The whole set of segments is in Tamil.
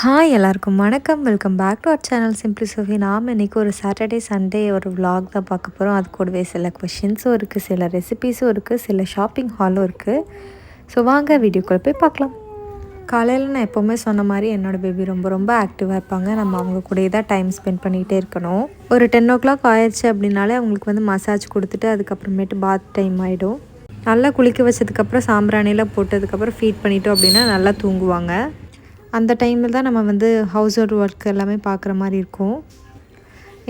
ஹாய் எல்லாருக்கும் வணக்கம். Welcome back to our channel simply Sophie. நாம் இன்றைக்கி ஒரு சாட்டர்டே சண்டே ஒரு vlog தான் பார்க்க போகிறோம். அது கூடவே சில கொஷின்ஸும் இருக்குது, சில ரெசிபீஸும் இருக்குது, சில ஷாப்பிங் ஹாலும் இருக்குது. ஸோ வாங்க வீடியோக்குள்ளே போய் பார்க்கலாம். காலையில் நான் எப்போவுமே சொன்ன மாதிரி என்னோடய பேபி ரொம்ப ஆக்டிவாக இருப்பாங்க. நம்ம அவங்க கூடயே தான் டைம் ஸ்பெண்ட் பண்ணிகிட்டே இருக்கணும். ஒரு 10 o'clock ஆயிடுச்சு அப்படின்னாலே அவங்களுக்கு வந்து மசாஜ் கொடுத்துட்டு அதுக்கப்புறமேட்டு பாத் டைம் ஆகிடும். நல்லா குளிக்க வச்சதுக்கப்புறம் சாம்பிராணிலாம் போட்டதுக்கப்புறம் ஃபீட் பண்ணிட்டோம் அப்படின்னா நல்லா தூங்குவாங்க. அந்த டைமில் தான் நம்ம வந்து ஹவுஸ் ஹோல்ட் ஒர்க் எல்லாமே பார்க்குற மாதிரி இருக்கும்.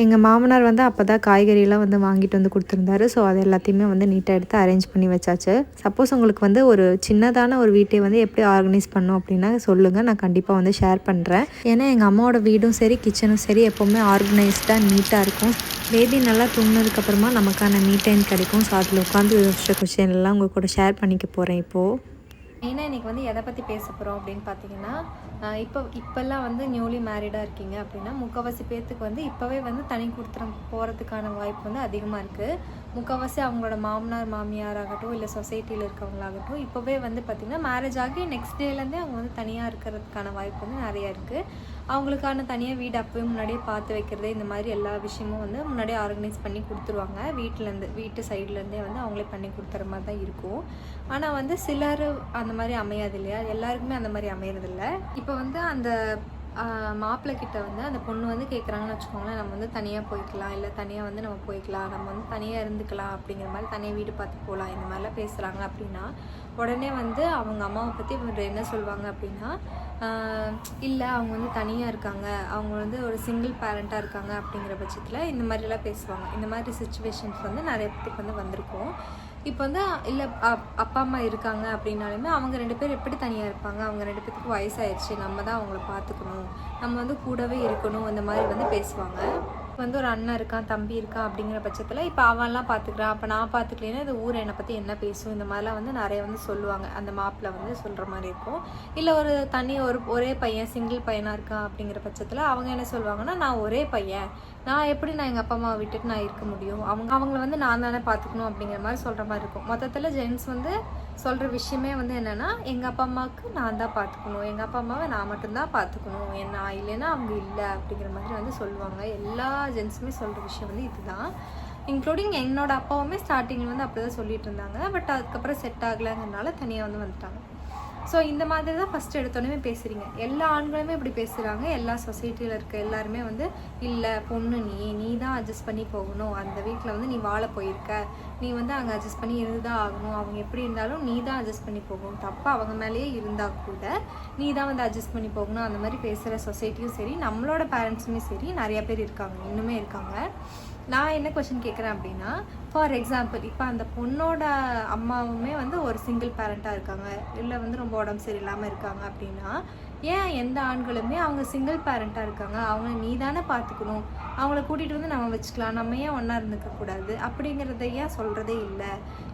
எங்கள் மாமனார் வந்து அப்போ தான் காய்கறியெல்லாம் வந்து வாங்கிட்டு வந்து கொடுத்துருந்தாரு. ஸோ அது எல்லாத்தையுமே வந்து நீட்டாக எடுத்து அரேஞ்ச் பண்ணி வச்சாச்சு. சப்போஸ் உங்களுக்கு வந்து ஒரு சின்னதான ஒரு வீட்டை வந்து எப்படி ஆர்கனைஸ் பண்ணோம் அப்படின்னா சொல்லுங்கள், நான் கண்டிப்பாக வந்து ஷேர் பண்ணுறேன். ஏன்னா எங்கள் அம்மாவோட வீடும் சரி கிச்சனும் சரி எப்போவுமே ஆர்கனைஸ்டாக நீட்டாக இருக்கும். பேபி நல்லா தூங்கினதுக்கப்புறமா நமக்கான மீ டைம் கிடைக்கும். ஸோ அதில் உட்காந்து கொஸ்டின் எல்லாம் உங்கள் கூட ஷேர் பண்ணிக்க போகிறேன். இப்போது மெயினாக இன்றைக்கி வந்து எதை பற்றி பேச போகிறோம் அப்படின்னு பார்த்தீங்கன்னா, இப்போல்லாம் வந்து நியூலி மேரிடாக இருக்கீங்க அப்படின்னா முக்கால்வாசி பேர்த்துக்கு வந்து இப்போவே வந்து தனி கொடுத்துறம் போகிறதுக்கான வாய்ப்பு வந்து அதிகமாக இருக்குது. முக்கால்வாசி அவங்களோட மாமனார் மாமியாராகட்டும் இல்லை சொசைட்டியில் இருக்கவங்களாகட்டும் இப்போவே வந்து பார்த்திங்கன்னா மேரேஜ் ஆகி நெக்ஸ்ட் டேலேருந்தே அவங்க வந்து தனியாக இருக்கிறதுக்கான வாய்ப்பு வந்து நிறையா இருக்குது. அவங்களுக்கான தனியாக வீடு அப்போவே முன்னாடியே பார்த்து வைக்கிறது, இந்த மாதிரி எல்லா விஷயமும் வந்து முன்னாடியே ஆர்கனைஸ் பண்ணி கொடுத்துருவாங்க. வீட்டு சைட்லேருந்தே வந்து அவங்களே பண்ணி கொடுத்துற மாதிரி தான் இருக்கும். ஆனால் வந்து சிலர் அந்த மாதிரி அமையாது இல்லையா, எல்லாருக்குமே அந்த மாதிரி அமையறதில்ல. இப்போ வந்து அந்த மாப்பிள்ளை கிட்ட வந்து அந்த பொண்ணு வந்து கேட்குறாங்கன்னு வச்சுக்கோங்களேன், நம்ம வந்து தனியாக போய்க்கலாம், இல்லை தனியாக வந்து நம்ம போய்க்கலாம், நம்ம வந்து தனியாக இருந்துக்கலாம் அப்படிங்கிற மாதிரி தனியாக வீடு பார்த்து போகலாம், இந்த மாதிரிலாம் பேசுகிறாங்க அப்படின்னா உடனே வந்து அவங்க அம்மாவை பற்றி என்ன சொல்லுவாங்க அப்படின்னா, இல்லை அவங்க வந்து தனியாக இருக்காங்க, அவங்க வந்து ஒரு சிங்கிள் பேரண்ட்டாக இருக்காங்க அப்படிங்கிற பட்சத்தில் இந்த மாதிரிலாம் பேசுவாங்க. இந்த மாதிரி சுச்சுவேஷன்ஸ் வந்து நிறைய பேருக்கு வந்து வந்திருக்கும். இப்போ வந்து இல்லை அப்பா அம்மா இருக்காங்க அப்படின்னாலுமே அவங்க 2 பேர் எப்படி தனியாக இருப்பாங்க, அவங்க 2 பேருக்கு வயசாயிடுச்சு, நம்ம தான் அவங்கள பார்த்துக்கணும், நம்ம வந்து கூடவே இருக்கணும், இந்த மாதிரி வந்து பேசுவாங்க. வந்து ஒரு அண்ணன் இருக்கான், தம்பி இருக்கான் அப்படிங்கிற பட்சத்தில் இப்போ அவன்லாம் பார்த்துக்கிறான், அப்போ நான் பார்த்துக்கலேன்னா இந்த ஊர் என்னை பற்றி என்ன பேசும், இந்த மாதிரிலாம் வந்து நிறைய வந்து சொல்லுவாங்க. அந்த மாப்பிள்ளை வந்து சொல்கிற மாதிரி இருக்கும். இல்லை ஒரே பையன் சிங்கிள் பையனாக இருக்கான் அப்படிங்கிற பட்சத்தில் அவங்க என்ன சொல்லுவாங்கன்னா, நான் ஒரே பையன், நான் எப்படி நான் எங்கள் அப்பா அம்மாவை விட்டுட்டு நான் இருக்க முடியும், அவங்கள வந்து நான் தானே பார்த்துக்கணும் அப்படிங்கிற மாதிரி சொல்கிற மாதிரி இருக்கும். மொத்தத்தில் ஜென்ட்ஸ் வந்து சொல்கிற விஷயமே வந்து என்னென்னா, எங்கள் அப்பா அம்மாவுக்கு நான் தான் பார்த்துக்கணும், எங்கள் அப்பா அம்மாவை நான் மட்டும்தான் பார்த்துக்கணும், நான் இல்லைன்னா அவங்க இல்லை அப்படிங்கிற மாதிரி வந்து சொல்லுவாங்க. எல்லா ஜென்ட்ஸுமே சொல்கிற விஷயம் வந்து இதுதான். இன்க்ளூடிங் என்னோடய அப்பாவுமே ஸ்டார்டிங்கில் வந்து அப்படி தான் சொல்லிட்டு இருந்தாங்க. பட் அதுக்கப்புறம் செட் ஆகலைங்கிறனால தனியாக வந்து வந்துட்டாங்க. ஸோ இந்த மாதிரி தான் ஃபஸ்ட்டு எடுத்தோடனே பேசுகிறீங்க. எல்லா ஆண்களுமே இப்படி பேசுகிறாங்க. எல்லா சொசைட்டியில் இருக்க எல்லாருமே வந்து, இல்லை பொண்ணு நீ தான் அட்ஜஸ்ட் பண்ணி போகணும், அந்த வீட்டில் வந்து நீ வாழ போயிருக்க, நீ வந்து அங்கே அட்ஜஸ்ட் பண்ணி இருந்து தான் ஆகணும், அவங்க எப்படி இருந்தாலும் நீ தான் அட்ஜஸ்ட் பண்ணி போகணும், தப்பு அவங்க மேலேயே இருந்தால் கூட நீ தான் வந்து அட்ஜஸ்ட் பண்ணி போகணும், அந்த மாதிரி பேசுகிற சொசைட்டியும் சரி நம்மளோட பேரண்ட்ஸுமே சரி நிறையா பேர் இருக்காங்க, இன்னுமே இருக்காங்க. நான் என்ன கொஷின் கேட்குறேன் அப்படின்னா, ஃபார் எக்ஸாம்பிள் இப்போ அந்த பொண்ணோட அம்மாவுமே வந்து ஒரு சிங்கிள் பேரண்ட்டாக இருக்காங்க, இல்லை வந்து ரொம்ப உடம்பு சரியில்லாமல் இருக்காங்க அப்படின்னா, ஏன் எந்த ஆண்களுமே அவங்க சிங்கிள் பேரண்ட்டாக இருக்காங்க, அவங்க நீ தானே பார்த்துக்கணும், அவங்கள கூட்டிகிட்டு வந்து நம்ம வச்சுக்கலாம், நம்ம ஏன் ஒன்றா இருந்துக்கக்கூடாது அப்படிங்கிறத ஏன் சொல்கிறதே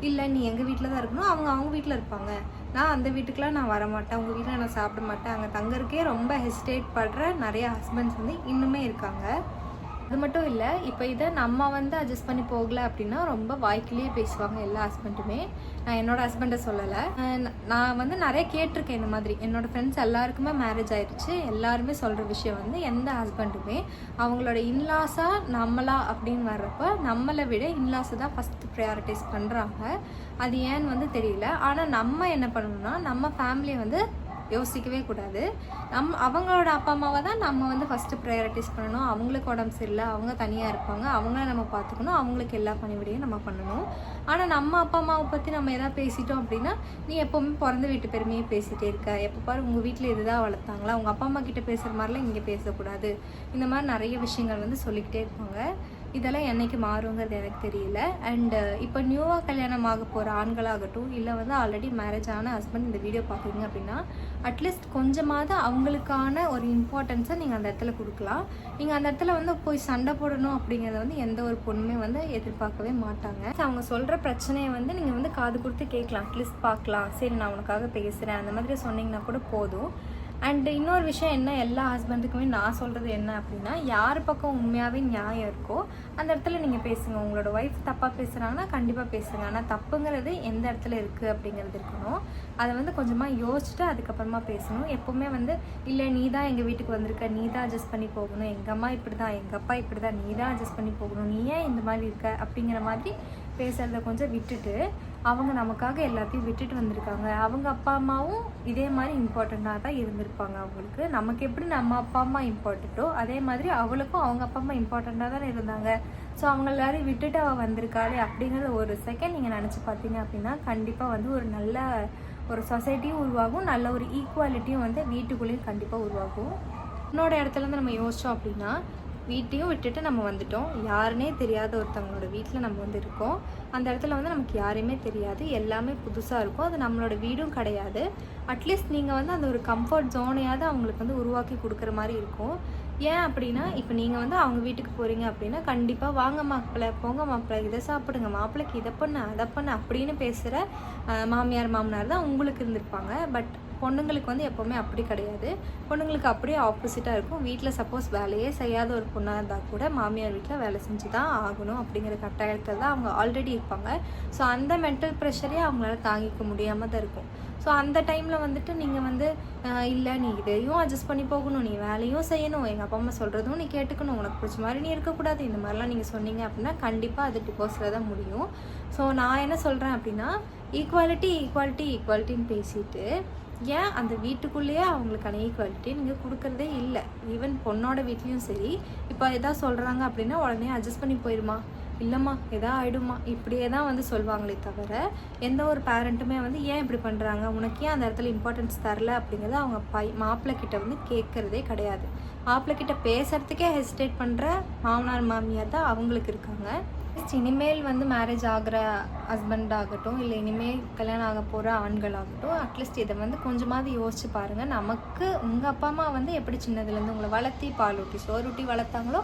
இல்லை நீ எங்கள் வீட்டில் தான் இருக்கணும், அவங்க வீட்டில் இருப்பாங்க, நான் அந்த வீட்டுக்கெலாம் நான் வரமாட்டேன், உங்கள் வீட்டில் நான் சாப்பிட மாட்டேன், அங்கே தங்கறக்கே ரொம்ப ஹெசிடேட் பண்ணுற நிறைய ஹஸ்பண்ட்ஸ் வந்து இன்னுமே இருக்காங்க. அது மட்டும் இல்லை, இப்போ இதை நம்ம வந்து அட்ஜஸ்ட் பண்ணி போகலை அப்படின்னா ரொம்ப வாய்க்கிலேயே பேசுவாங்க எல்லா ஹஸ்பண்டுமே. நான் என்னோடய ஹஸ்பண்டை சொல்லலை, நான் வந்து நிறைய கேட்டிருக்கேன் இந்த மாதிரி. என்னோடய ஃப்ரெண்ட்ஸ் எல்லாருக்குமே மேரேஜ் ஆயிடுச்சு, எல்லாருமே சொல்கிற விஷயம் வந்து எந்த ஹஸ்பண்டுமே அவங்களோட இன்லாஸாக நம்மளா அப்படின்னு வர்றப்போ நம்மளை விட இன்லாஸை தான் ஃபஸ்ட்டு ப்ரையாரிட்டைஸ் பண்ணுறாங்க. அது ஏன்னு வந்து தெரியல. ஆனால் நம்ம என்ன பண்ணணும்னா, நம்ம ஃபேமிலியை வந்து யோசிக்கவே கூடாது. அவங்களோட அப்பா அம்மாவை தான் நம்ம வந்து ஃபஸ்ட்டு ப்ரையாரிட்டிஸ் பண்ணணும். அவங்களுக்கு உடம்பு சரியில்லை, அவங்க தனியாக இருப்பாங்க, அவங்கள நம்ம பார்த்துக்கணும், அவங்களுக்கு எல்லா பணிவிடையும் நம்ம பண்ணணும். ஆனால் நம்ம அப்பா அம்மாவை பற்றி நம்ம எதாவது பேசிட்டோம் அப்படின்னா, நீ எப்போவுமே பிறந்த வீட்டு பெருமையே பேசிகிட்டே இருக்க, எப்போ பாரு உங்கள் வீட்டில் இதுதான் வளர்த்தாங்களா, உங்கள் அப்பா அம்மா கிட்டே பேசுகிற மாதிரிலாம் இங்கே பேசக்கூடாது, இந்த மாதிரி நிறைய விஷயங்கள் வந்து சொல்லிக்கிட்டே இருப்பாங்க. இதெல்லாம் என்றைக்கு மாறுங்கிறது எனக்கு தெரியல. அண்டு இப்போ நியூவாக கல்யாணம் ஆக போகிற ஆண்களாகட்டும், இல்லை வந்து ஆல்ரெடி மேரேஜ் ஆன ஹஸ்பண்ட் இந்த வீடியோ பார்க்குறீங்க அப்படின்னா, அட்லீஸ்ட் கொஞ்சமாவது அவங்களுக்கான ஒரு இம்பார்ட்டன்ஸை நீங்கள் அந்த இடத்துல கொடுக்கலாம். நீங்கள் அந்த இடத்துல வந்து போய் சண்டை போடணும் அப்படிங்கிறத வந்து எந்த ஒரு பொண்ணுமே வந்து எதிர்பார்க்கவே மாட்டாங்க. அவங்க சொல்கிற பிரச்சனையை வந்து நீங்கள் வந்து காது கொடுத்து கேட்கலாம், அட்லீஸ்ட் பார்க்கலாம், சரி நான் உனக்காக பேசுகிறேன், அந்த மாதிரி சொன்னீங்கன்னா கூட போதும். அண்ட் இன்னொரு விஷயம் என்ன, எல்லா ஹஸ்பண்டுக்குமே நான் சொல்கிறது என்ன அப்படின்னா, யார் பக்கம் உண்மையாகவே நியாயம் இருக்கோ அந்த இடத்துல நீங்கள் பேசுங்க. உங்களோட ஒய்ஃப் தப்பாக பேசுகிறாங்கன்னா கண்டிப்பாக பேசுங்க. ஆனால் தப்புங்கிறது எந்த இடத்துல இருக்குது அப்படிங்கிறது இருக்கணும். அதை வந்து கொஞ்சமாக யோசிச்சுட்டு அதுக்கப்புறமா பேசணும். எப்போவுமே வந்து இல்லை நீ தான் எங்கள் வீட்டுக்கு வந்திருக்க, நீ தான் அட்ஜஸ்ட் பண்ணி போகணும், எங்கள் அம்மா இப்படி தான், எங்கள் அப்பா இப்படி தான், நீ தான் அட்ஜஸ்ட் பண்ணி போகணும், நீ ஏன் இந்த மாதிரி இருக்க அப்படிங்கிற மாதிரி பேசுகிறத கொஞ்சம் விட்டுட்டு, அவங்க நமக்காக எல்லாத்தையும் விட்டுட்டு வந்திருக்காங்க. அவங்க அப்பா அம்மாவும் இதே மாதிரி இம்பார்ட்டண்ட்டாக தான் இருந்திருப்பாங்க அவங்களுக்கு. நமக்கு எப்படி நம்ம அப்பா அம்மா இம்பார்ட்டண்ட்டோ அதே மாதிரி அவளுக்கும் அவங்க அப்பா அம்மா இம்பார்ட்டண்ட்டாக தானே இருந்தாங்க. ஸோ அவங்க எல்லாரையும் விட்டுட்டு அவள் வந்திருக்காளே அப்படிங்கிறத ஒரு செகண்ட் நீங்கள் நினச்சி பார்த்தீங்க அப்படின்னா கண்டிப்பாக வந்து ஒரு நல்ல ஒரு சொசைட்டியும் உருவாகும், நல்ல ஒரு ஈக்குவாலிட்டியும் வந்து வீட்டுக்குள்ளேயும் கண்டிப்பாக உருவாகும். என்னோட இடத்துலேருந்து நம்ம யோசித்தோம் அப்படின்னா, வீட்டையும் விட்டுட்டு நம்ம வந்துட்டோம், யாருன்னே தெரியாத ஒருத்தவங்களோட வீட்டில் நம்ம வந்து இருக்கோம். அந்த இடத்துல வந்து நமக்கு யாரையுமே தெரியாது, எல்லாமே புதுசாக இருக்கும், அது நம்மளோட வீடும் கிடையாது. அட்லீஸ்ட் நீங்கள் வந்து அந்த ஒரு கம்ஃபர்ட் ஜோனையாவது அவங்களுக்கு வந்து உருவாக்கி கொடுக்குற மாதிரி இருக்கும். ஏன் அப்படின்னா, இப்போ நீங்கள் வந்து அவங்க வீட்டுக்கு போகிறீங்க அப்படின்னா கண்டிப்பாக வாங்க மாப்பிள்ளை, போங்க மாப்பிள்ளை, இதை சாப்பிடுங்க, மாப்பிள்ளைக்கு இதை பண்ண அதை பண்ண அப்படின்னு பேசுகிற மாமியார் மாமனார் தான் உங்களுக்கு இருந்திருப்பாங்க. பட் பொண்ணுங்களுக்கு வந்து எப்போவுமே அப்படி கிடையாது. பொண்ணுங்களுக்கு அப்படியே ஆப்போசிட்டாக இருக்கும். வீட்டில் சப்போஸ் வேலையே செய்யாத ஒரு பொண்ணாக இருந்தால் கூட மாமியார் வீட்டில் வேலை செஞ்சு தான் ஆகணும் அப்படிங்கிற கட்டாயத்தில் தான் அவங்க ஆல்ரெடி இருப்பாங்க. ஸோ அந்த மென்டல் ப்ரெஷரே அவங்களால தாங்கிக்க முடியாமல் தான் இருக்கும். ஸோ அந்த டைமில் வந்துட்டு நீங்கள் வந்து இல்லை நீ இதையும் அட்ஜஸ்ட் பண்ணி போகணும், நீ வேலையும் செய்யணும், எங்கள் அப்பா அம்மா சொல்கிறதும் நீ கேட்டுக்கணும், உனக்கு பிடிச்ச மாதிரி நீ இருக்கக்கூடாது, இந்த மாதிரிலாம் நீங்கள் சொன்னீங்க அப்படின்னா கண்டிப்பாக அது டிவோர்ஸில் தான் முடியும். ஸோ நான் என்ன சொல்கிறேன் அப்படின்னா, ஈக்குவாலிட்டி ஈக்குவாலிட்டி ஈக்குவாலிட்டின்னு பேசிட்டு ஏன் அந்த வீட்டுக்குள்ளேயே அவங்களுக்கான ஈக்குவாலிட்டி நீங்கள் கொடுக்குறதே இல்லை. ஈவன் பொண்ணோட வீட்லேயும் சரி, இப்போ எதாவது சொல்கிறாங்க அப்படின்னா உடனே அட்ஜஸ்ட் பண்ணி போயிடுமா, இல்லைம்மா எதா ஆகிடுமா, இப்படியே தான் வந்து சொல்லுவாங்களே தவிர எந்த ஒரு பேரண்ட்டுமே வந்து ஏன் இப்படி பண்ணுறாங்க, உனக்கு ஏன் அந்த இடத்துல இம்பார்ட்டன்ஸ் தரல அப்படிங்கிறத அவங்க மாப்பிள்ளை கிட்ட வந்து கேட்குறதே கிடையாது. மாப்பிள்ளை கிட்ட பேசுகிறதுக்கே ஹெசிடேட் பண்ணுற மாமனார் மாமியார் தான் அவங்களுக்கு இருக்காங்க. இனிமேல் வந்து மேரேஜ் ஆகிற ஹஸ்பண்ட் ஆகட்டும், இல்லை இனிமேல் கல்யாணம் ஆக போகிற ஆண்களாகட்டும், அட்லீஸ்ட் இதை வந்து கொஞ்சமாவது யோசிச்சு பாருங்கள். நமக்கு உங்கள் அப்பா அம்மா வந்து எப்படி சின்னதுலேருந்து உங்களை வளர்த்தி பால் ஊட்டி சோறுட்டி வளர்த்தாங்களோ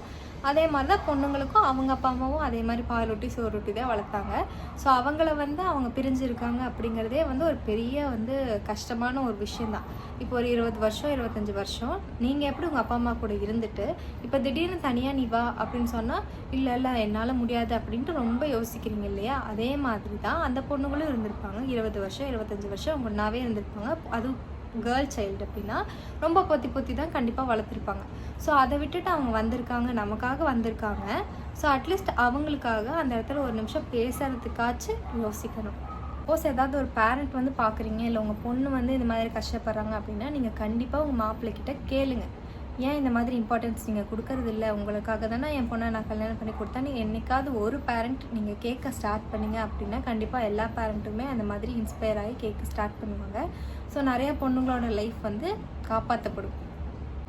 அதே மாதிரி தான் பொண்ணுங்களுக்கும் அவங்க அப்பா அம்மாவும் அதே மாதிரி பால் ஊட்டி சோறு ஊட்டி தான் வளர்த்தாங்க. ஸோ அவங்கள வந்து அவங்க பிரிஞ்சிருக்காங்க அப்படிங்கிறதே வந்து ஒரு பெரிய வந்து கஷ்டமான ஒரு விஷயந்தான். இப்போ ஒரு 20 வருஷம் 25 வருஷம் நீங்கள் எப்படி உங்கள் அப்பா அம்மா கூட இருந்துட்டு இப்போ திடீர்னு தனியாக நீ வா அப்படின்னு சொன்னால் இல்லை இல்லை என்னால் முடியாது அப்படின்ட்டு ரொம்ப யோசிக்கிறீங்க இல்லையா? அதே மாதிரி தான் அந்த பொண்ணுங்களும் இருந்திருப்பாங்க. 20 வருஷம் 25 வருஷம் ஒன்றாவே இருந்திருப்பாங்க. அது கேர்ள் சைல்டு அப்படின்னா ரொம்ப பொத்தி பொத்தி தான் கண்டிப்பாக வளர்த்துருப்பாங்க. ஸோ அதை விட்டுட்டு அவங்க வந்திருக்காங்க, நமக்காக வந்திருக்காங்க. ஸோ அட்லீஸ்ட் அவங்களுக்காக அந்த இடத்துல ஒரு நிமிஷம் பேசுறதுக்காச்சும் யோசிக்கணும். சப்போஸ் ஏதாவது ஒரு பேரண்ட் வந்து பார்க்குறீங்க, இல்லை உங்கள் பொண்ணு வந்து இந்த மாதிரி கஷ்டப்படுறாங்க அப்படின்னா நீங்கள் கண்டிப்பாக உங்கள் மாப்பிள்ளைக்கிட்ட கேளுங்க. ஏன் இந்த மாதிரி இம்பார்ட்டன்ஸ் நீங்கள் கொடுக்கறது இல்லை, உங்களுக்காக தானே என் பொண்ணை நான் கல்யாணம் பண்ணி கொடுத்தேன். என்னைக்காவது ஒரு பேரண்ட் நீங்கள் கேட்க ஸ்டார்ட் பண்ணிங்க அப்படின்னா கண்டிப்பாக எல்லா பேரண்ட்டுமே அந்த மாதிரி இன்ஸ்பயர் ஆகி கேட்க ஸ்டார்ட் பண்ணுவாங்க. ஸோ நிறைய பொண்ணுங்களோட லைஃப் வந்து காப்பாற்றப்படும்.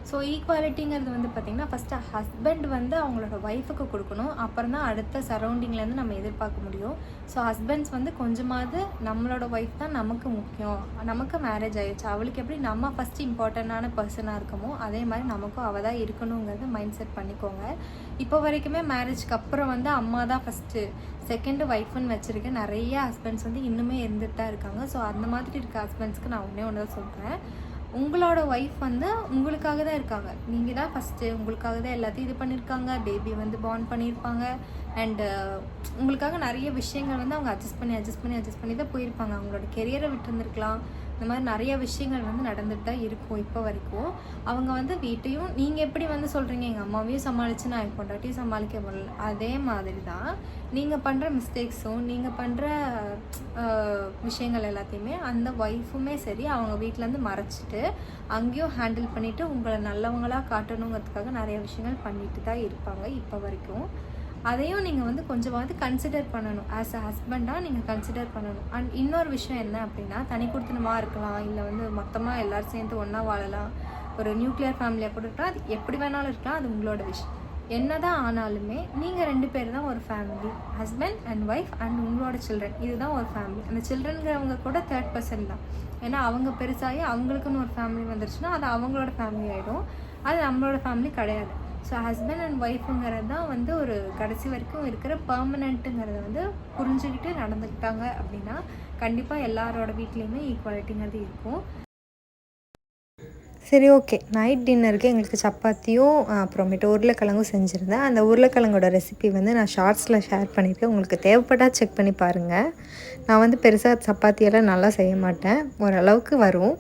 ஸோ ஈக்குவாலிட்டிங்கிறது வந்து பார்த்திங்கன்னா ஃபஸ்ட்டு ஹஸ்பண்ட் வந்து அவங்களோட ஒய்ஃபுக்கு கொடுக்கணும், அப்புறம் தான் அடுத்த சரௌண்டிங்லேருந்து நம்ம எதிர்பார்க்க முடியும். ஸோ ஹஸ்பண்ட்ஸ் வந்து கொஞ்சமாவது நம்மளோட ஒய்ஃப் தான் நமக்கு முக்கியம், நமக்கு மேரேஜ் ஆகிடுச்சு, அவளுக்கு எப்படி நம்ம ஃபஸ்ட்டு இம்பார்ட்டண்ட்டான பர்சனாக இருக்கமோ அதே மாதிரி நமக்கும் அவள் தான் இருக்கணுங்கிறது மைண்ட் செட் பண்ணிக்கோங்க. இப்போ வரைக்குமே மேரேஜ்க்கு அப்புறம் வந்து அம்மா தான் ஃபஸ்ட்டு, செகண்டு ஒய்ஃப்னு வச்சுருக்க நிறைய ஹஸ்பண்ட்ஸ் வந்து இன்னுமே இருந்துட்டு தான் இருக்காங்க. ஸோ அந்த மாதிரி இருக்க ஹஸ்பண்ட்ஸ்க்கு நான் ஒன்று தான் சொல்கிறேன், உங்களோட ஒய்ஃப் வந்து உங்களுக்காக தான் இருக்காங்க, நீங்கள் தான் ஃபஸ்ட்டு, உங்களுக்காக தான் எல்லாத்தையும் இது பண்ணியிருக்காங்க, பேபி வந்து பார்ன் பண்ணியிருப்பாங்க. அண்டு உங்களுக்காக நிறைய விஷயங்கள் வந்து அவங்க அட்ஜஸ்ட் பண்ணி தான் போயிருப்பாங்க. அவங்களோட கெரியரை விட்டுருந்துருக்கலாம். இந்த மாதிரி நிறைய விஷயங்கள் வந்து நடந்துட்டு தான் இருக்கும். இப்போ வரைக்கும் அவங்க வந்து வீட்டையும் நீங்கள் எப்படி வந்து சொல்கிறீங்க, எங்கள் அம்மாவையும் சமாளித்து நான் என் பொண்டாட்டியும் சமாளிக்க முடியல, அதே மாதிரி தான் நீங்கள் பண்ணுற மிஸ்டேக்ஸும் நீங்கள் பண்ணுற விஷயங்கள் எல்லாத்தையுமே அந்த ஒய்ஃபுமே சரி அவங்க வீட்டிலேருந்து மறைச்சிட்டு அங்கேயும் ஹேண்டில் பண்ணிவிட்டு உங்களை நல்லவங்களாக காட்டணுங்கிறதுக்காக நிறைய விஷயங்கள் பண்ணிட்டு தான் இருப்பாங்க இப்போ வரைக்கும். அதையும் நீங்கள் வந்து கொஞ்சமாவது கன்சிடர் பண்ணணும். ஆஸ் அ ஹஸ்பண்டாக நீங்கள் கன்சிடர் பண்ணணும். அண்ட் இன்னொரு விஷயம் என்ன அப்படின்னா, தனி கொடுத்தனமாக இருக்கலாம், இல்லை வந்து மொத்தமாக எல்லோரும் சேர்ந்து ஒன்றா வாழலாம், ஒரு நியூக்ளியர் ஃபேமிலியாக கூட இருக்கலாம், அது எப்படி வேணாலும் இருக்கலாம், அது உங்களோட விஷயம். என்ன தான் ஆனாலுமே நீங்கள் 2 பேர் தான் ஒரு family, husband and wife and உங்களோட சில்ட்ரன், இதுதான் ஒரு ஃபேமிலி. அந்த சில்ட்ரனுங்கிறவங்க கூட 3rd பர்சன் தான். ஏன்னா அவங்க பெருசாகி அவங்களுக்குன்னு ஒரு ஃபேமிலி வந்துருச்சுன்னா அது அவங்களோட ஃபேமிலி ஆகிடும், அது நம்மளோட ஃபேமிலி கிடையாது. ஸோ ஹஸ்பண்ட் அண்ட் ஒய்ஃபுங்கிறது தான் வந்து ஒரு கடைசி வரைக்கும் இருக்கிற பர்மனெண்ட்டுங்கிறத வந்து புரிஞ்சுக்கிட்டு நடந்துக்கிட்டாங்க அப்படின்னா கண்டிப்பாக எல்லாரோட வீட்லேயுமே ஈக்குவாலிட்டிங்கிறது இருக்கும். சரி ஓகே. நைட் டின்னருக்கு எங்களுக்கு சப்பாத்தியும் அப்புறமேட்டு உருளைக்கிழங்கும் செஞ்சுருந்தேன். அந்த உருளைக்கிழங்கோட ரெசிபி வந்து நான் ஷார்ட்ஸில் ஷேர் பண்ணியிருக்கேன். உங்களுக்கு தேவைப்பட்டால் செக் பண்ணி பாருங்கள். நான் வந்து பெருசாக சப்பாத்தியெல்லாம் நல்லா செய்ய மாட்டேன். ஓரளவுக்கு வரும்.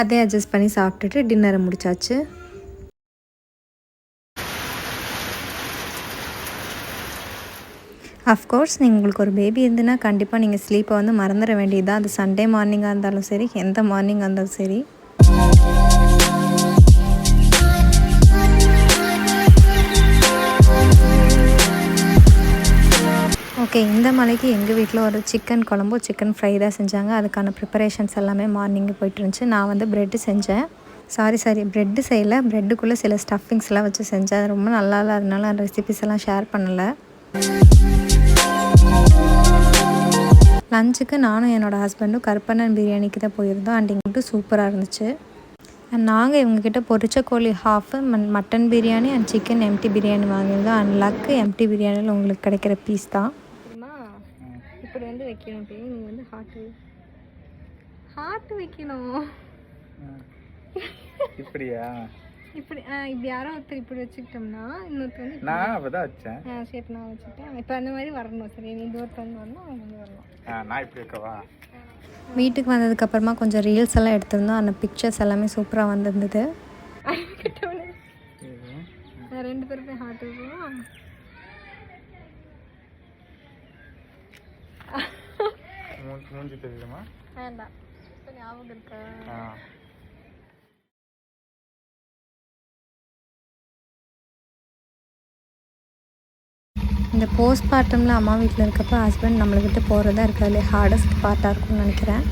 அதே அட்ஜஸ்ட் பண்ணி சாப்பிட்டுட்டு டின்னரை முடிச்சாச்சு. அஃப்கோர்ஸ் உங்களுக்கு ஒரு பேபி இருந்துன்னா கண்டிப்பாக நீங்கள் ஸ்லீப்பை வந்து மறந்துட வேண்டியது தான். அது சண்டே மார்னிங்காக இருந்தாலும் சரி, எந்த மார்னிங்காக இருந்தாலும் சரி. ஓகே, இந்த மலைக்கு எங்கள் வீட்டில் ஒரு சிக்கன் குழம்பு, சிக்கன் ஃப்ரை தான் செஞ்சாங்க. அதுக்கான ப்ரிப்பரேஷன்ஸ் எல்லாமே மார்னிங்கே போய்ட்டு இருந்துச்சு. நான் வந்து ப்ரெட்டு செஞ்சேன். சாரி ப்ரெட்டு செய்யலை, ப்ரெட்டுக்குள்ளே சில ஸ்டஃபிங்ஸ்லாம் வச்சு செஞ்சேன். அது ரொம்ப நல்லா இல்லை, அதனால அந்த ரெசிபிஸ் எல்லாம் ஷேர் பண்ணலை. லஞ்சுக்கு நானும் என்னோடய ஹஸ்பண்டும் கருப்பண்ணன் பிரியாணிக்கு தான் போயிருந்தோம். அண்ட் இங்கிட்டு சூப்பராக இருந்துச்சு. அண்ட் நாங்கள் இவங்கக்கிட்ட பொரிச்ச கோழி half, mutton biryani and chicken empty biryani வாங்கியிருந்தோம். அண்ட் லக்கு எம்டி பிரியாணியில் உங்களுக்கு கிடைக்கிற பீஸ் தான். இப்படி வந்து வைக்கணும். நீ வந்து ஹார்ட் வைக்கணும். இப்படியா? இப்படி இப்படி யாரோ ஒருத்தர் இப்படி வச்சுக்கிட்டோம்னா இன்னொருத்தர் வந்து நான் அப்பதான் வச்சேன். சரி, நான் வச்சுட்டேன். இப்போ அந்த மாதிரி வரணும். சரி, நீ ஒருத்தர் வந்து வரணும், அவங்க வந்து வரணும். நான் இப்படி வைக்கவா? வீட்டுக்கு வந்ததுக்கப்புறமா கொஞ்சம் ரீல்ஸ் எல்லாம் எடுத்திருந்தோம். அந்த பிக்சர்ஸ் எல்லாமே சூப்பராக வந்திருந்தது. ரெண்டு பேருமே ஹார்ட் வைக்கணும். மூஞ்சி தெரியுமா? வேண்டாம், ஞாபகம் இருக்கா? இந்த போஸ்ட்மார்ட்டமில் அம்மா வீட்டில் இருக்கப்போ ஹஸ்பண்ட் நம்மளை விட்டு போகிறதா இருக்கிறதுலே ஹார்டஸ்ட் பார்ட்டாக இருக்கும்னு நினைக்கிறேன்.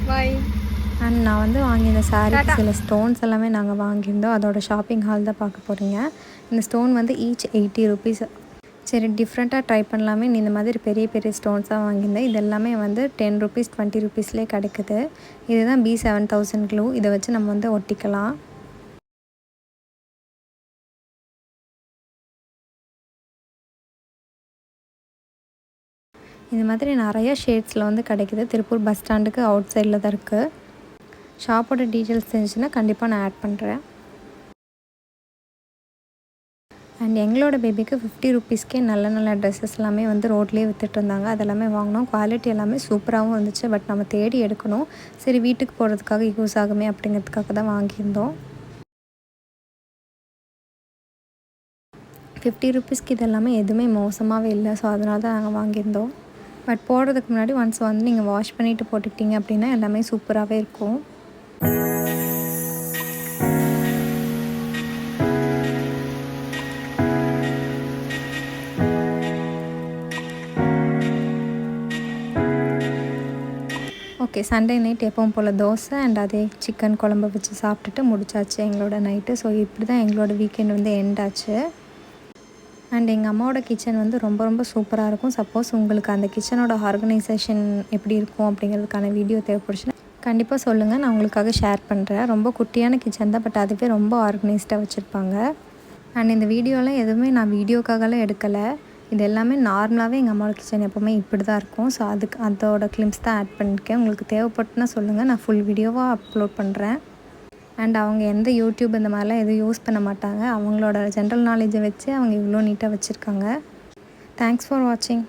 அண்ட் நான் வந்து வாங்கியிருந்த சாரீக்கு சில ஸ்டோன்ஸ் எல்லாமே நாங்கள் வாங்கியிருந்தோம். அதோட ஷாப்பிங் ஹால் தான் பார்க்க போகிறீங்க. இந்த ஸ்டோன் வந்து ஈச் 80 rupees. சரி, டிஃப்ரெண்ட்டாக ட்ரை பண்ணலாமே இந்த மாதிரி பெரிய பெரிய ஸ்டோன்ஸாக வாங்கியிருந்தேன். இது எல்லாமே வந்து 10 rupees 20 rupeesலேயே கிடைக்குது. இதுதான் B7000 க்ளூ. இதை வச்சு நம்ம வந்து ஒட்டிக்கலாம். இந்த மாதிரி நிறையா ஷேட்ஸில் வந்து கிடைக்கிது. திருப்பூர் பஸ் ஸ்டாண்டுக்கு அவுட் சைடில் தான் இருக்குது. ஷாப்போட டீட்டெயில்ஸ் தெரிஞ்சுன்னா கண்டிப்பாக நான் ஆட் பண்ணுறேன். அண்ட் எங்களோட பேபிக்கு 50 rupeesக்கே நல்ல நல்ல ட்ரெஸ்ஸஸ் எல்லாமே வந்து ரோட்லேயே விற்றுட்டு இருந்தாங்க. அதெல்லாமே வாங்கினோம். குவாலிட்டி எல்லாமே சூப்பராகவும் இருந்துச்சு. பட் நம்ம தேடி எடுக்கணும். சரி, வீட்டுக்கு போகிறதுக்காக யூஸ் ஆகுமே அப்படிங்கிறதுக்காக தான் வாங்கியிருந்தோம். 50 rupeesக்கு இதெல்லாமே எதுவுமே மோசமாகவே இல்லை. ஸோ அதனால தான் நாங்கள் வாங்கியிருந்தோம். பட் போடுறதுக்கு முன்னாடி ஒன்ஸ் வந்து நீங்கள் வாஷ் பண்ணிவிட்டு போட்டுக்கிட்டீங்க அப்படின்னா எல்லாமே சூப்பராகவே இருக்கும். ஓகே, சண்டே நைட் எப்பவும் போல் தோசை அண்ட் அதே சிக்கன் குழம்பு வச்சு சாப்பிட்டுட்டு முடிச்சாச்சு எங்களோட நைட்டு. ஸோ இப்படி தான் எங்களோட வீக்கெண்ட் வந்து எண்ட் ஆச்சு. அண்ட் எங்கள் அம்மாவோட கிச்சன் வந்து ரொம்ப ரொம்ப சூப்பராக இருக்கும். சப்போஸ் உங்களுக்கு அந்த கிச்சனோட ஆர்கனைசேஷன் எப்படி இருக்கும் அப்படிங்கிறதுக்கான வீடியோ தேவைப்படுச்சுன்னா கண்டிப்பாக சொல்லுங்கள், நான் உங்களுக்காக ஷேர் பண்ணுறேன். ரொம்ப குட்டியான கிச்சன் தான், பட் அதுவே ரொம்ப ஆர்கனைஸ்டாக வச்சுருப்பாங்க. அண்ட் இந்த வீடியோலாம் எதுவுமே நான் வீடியோக்காகலாம் எடுக்கலை. இது எல்லாமே நார்மலாகவே எங்கள் அம்மாவோட கிச்சன் எப்போவுமே இப்படி தான் இருக்கும். ஸோ அதோட கிளிம்ஸ் தான் ஆட் பண்ணியிருக்கேன். உங்களுக்கு தேவைப்பட்டுன்னா சொல்லுங்கள், நான் ஃபுல் வீடியோவாக அப்லோட் பண்ணுறேன். அண்ட் அவங்க எந்த யூடியூப் இந்த மாதிரிலாம் எதுவும் யூஸ் பண்ண மாட்டாங்க. அவங்களோட ஜென்ரல் நாலேஜை வச்சு அவங்க இவ்வளோ நீட்டாக வச்சுருக்காங்க. தேங்க்ஸ் ஃபார் வாட்சிங்.